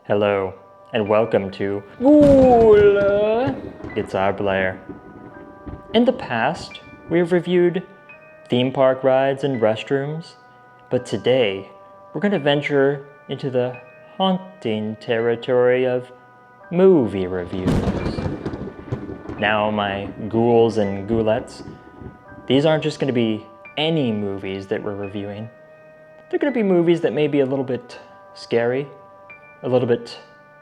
Hello, and welcome to Ghouler. It's our Blair. In the past, we've reviewed theme park rides and restrooms, but today we're going to venture into the haunting territory of movie reviews. Now, my ghouls and ghoulettes, these aren't just going to be any movies that we're reviewing. They're going to be movies that may be a little bit scary, a little bit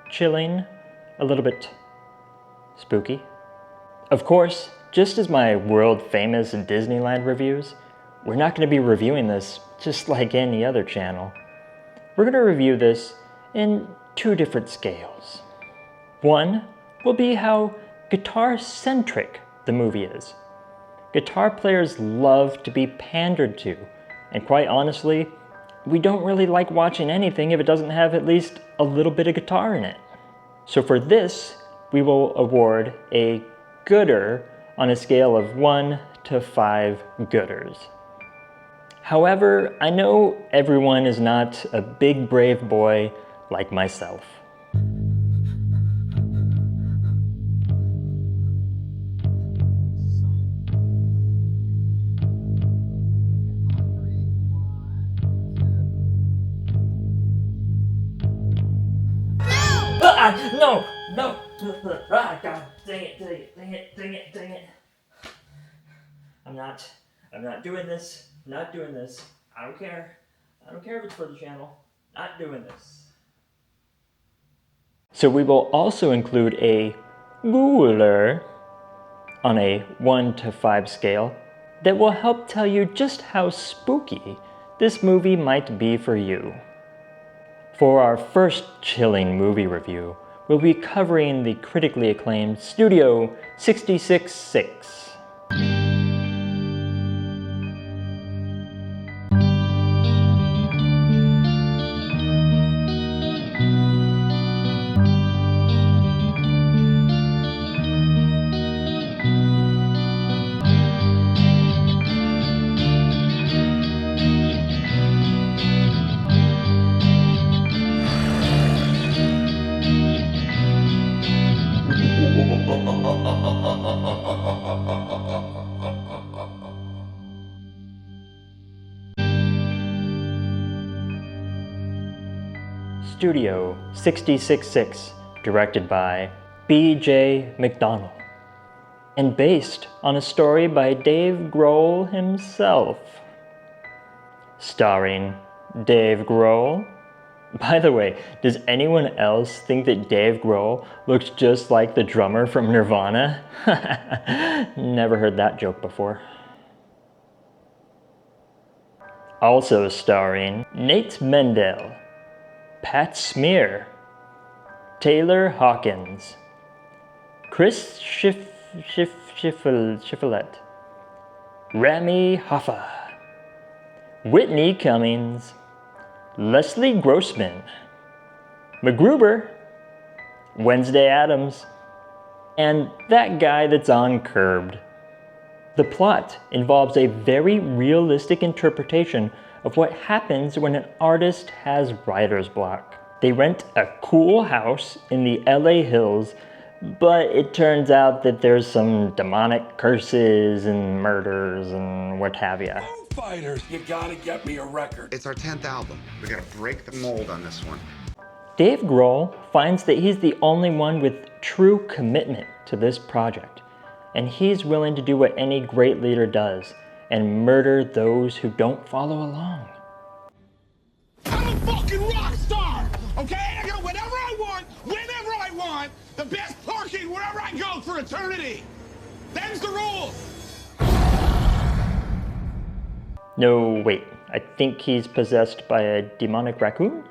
chilling, a little bit spooky. Of course, just as my world-famous Disneyland reviews, we're not going to be reviewing this just like any other channel. We're going to review this in two different scales. One will be how guitar-centric the movie is. Guitar players love to be pandered to, and quite honestly, we don't really like watching anything if it doesn't have at least a little bit of guitar in it. So for this, we will award a gooder on a scale of 1 to 5 gooders. However, I know everyone is not a big brave boy like myself. No! God, dang it. I'm not doing this. Not doing this. I don't care if it's for the channel. Not doing this. So we will also include a Ghouler on a 1 to 5 scale that will help tell you just how spooky this movie might be for you. For our first chilling movie review, we'll be covering the critically acclaimed Studio 66-6. Studio 66-6, directed by B.J. McDonnell, and based on a story by Dave Grohl himself. Starring Dave Grohl. By the way, does anyone else think that Dave Grohl looks just like the drummer from Nirvana? Never heard that joke before. Also starring Nate Mendel, Pat Smear, Taylor Hawkins, Chris Shiflett, Rami Hoffa, Whitney Cummings, Leslie Grossman, MacGruber, Wednesday Addams, and that guy that's on Curbed. The plot involves a very realistic interpretation of what happens when an artist has writer's block. They rent a cool house in the LA hills, but it turns out that there's some demonic curses and murders and what have ya. Fighters, you gotta get me a record. It's our 10th album. We gotta break the mold on this one. Dave Grohl finds that he's the only one with true commitment to this project, and he's willing to do what any great leader does, and murder those who don't follow along. I'm a fucking rock star, okay? I got whatever I want, whenever I want, the best parking wherever I go for eternity. Them's the rules. No, wait, I think he's possessed by a demonic raccoon?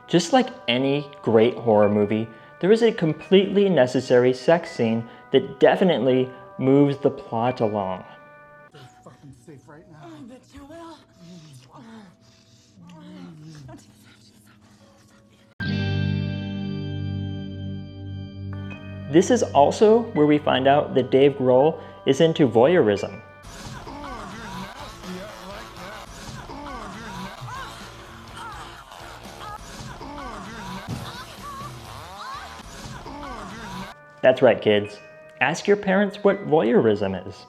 Just like any great horror movie, there is a completely necessary sex scene that definitely moves the plot along. You're fucking safe right now. I bet you will. This is also where we find out that Dave Grohl is into voyeurism. That's right, kids. Ask your parents what voyeurism is.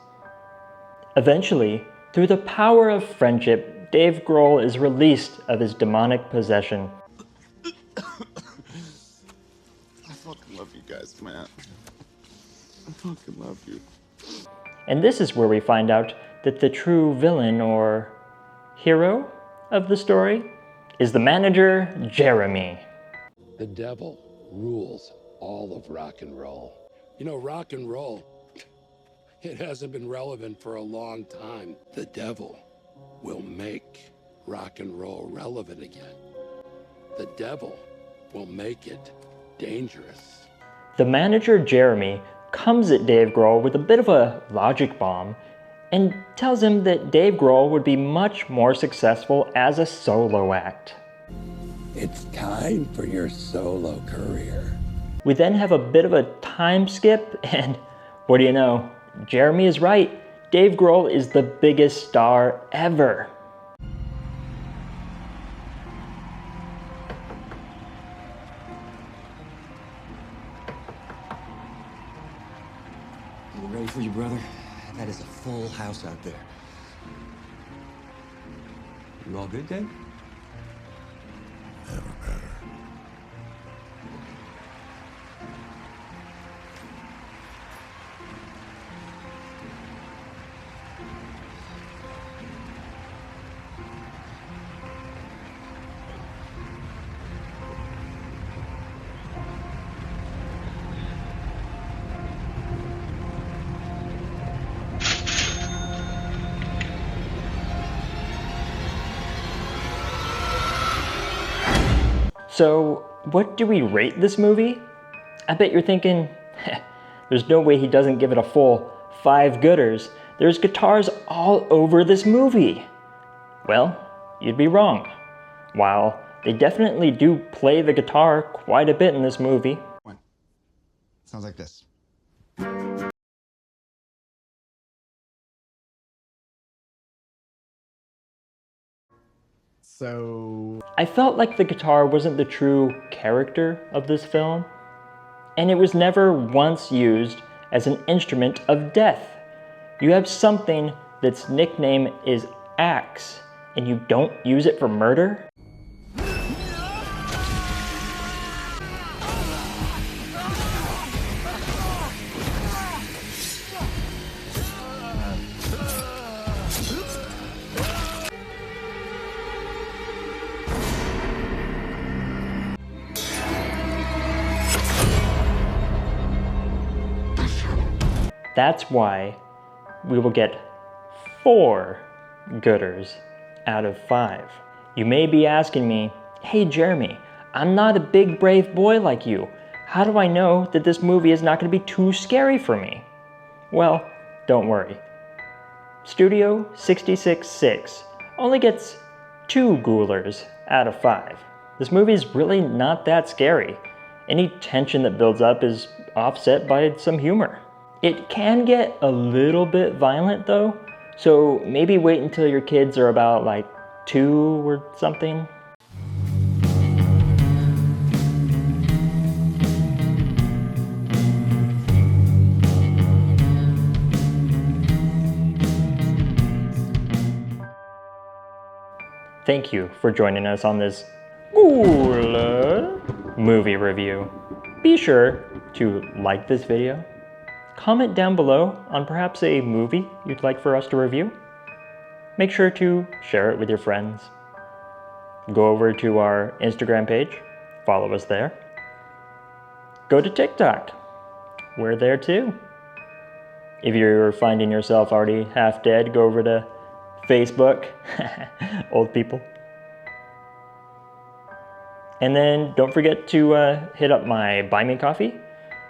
Eventually, through the power of friendship, Dave Grohl is released of his demonic possession. I fucking love you guys, man. I fucking love you. And this is where we find out that the true villain or hero of the story is the manager, Jeremy. The devil rules all of rock and roll. You know, rock and roll, it hasn't been relevant for a long time. The devil will make rock and roll relevant again. The devil will make it dangerous. The manager, Jeremy, comes at Dave Grohl with a bit of a logic bomb and tells him that Dave Grohl would be much more successful as a solo act. It's time for your solo career. We then have a bit of a time skip, and what do you know? Jeremy is right. Dave Grohl is the biggest star ever. You ready for your brother? That is a full house out there. You all good, Dave? Never better. So, what do we rate this movie? I bet you're thinking, there's no way he doesn't give it a full 5 gooders. There's guitars all over this movie. Well, you'd be wrong. While they definitely do play the guitar quite a bit in this movie. Sounds like this. So, I felt like the guitar wasn't the true character of this film, and it was never once used as an instrument of death. You have something that's nickname is axe, and you don't use it for murder? That's why we will get 4 gooders out of 5. You may be asking me, hey Jeremy, I'm not a big brave boy like you. How do I know that this movie is not going to be too scary for me? Well, don't worry. Studio 66.6 only gets 2 Ghoulers out of 5. This movie is really not that scary. Any tension that builds up is offset by some humor. It can get a little bit violent though, so maybe wait until your kids are about like 2 or something. Thank you for joining us on this Ghouler movie review. Be sure to like this video, comment down below on perhaps a movie you'd like for us to review. Make sure to share it with your friends. Go over to our Instagram page, follow us there. Go to TikTok, we're there too. If you're finding yourself already half dead, go over to Facebook, old people. And then don't forget to hit up my Buy Me Coffee.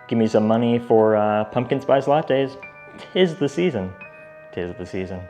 Give me some money for pumpkin spice lattes. 'Tis the season. 'Tis the season.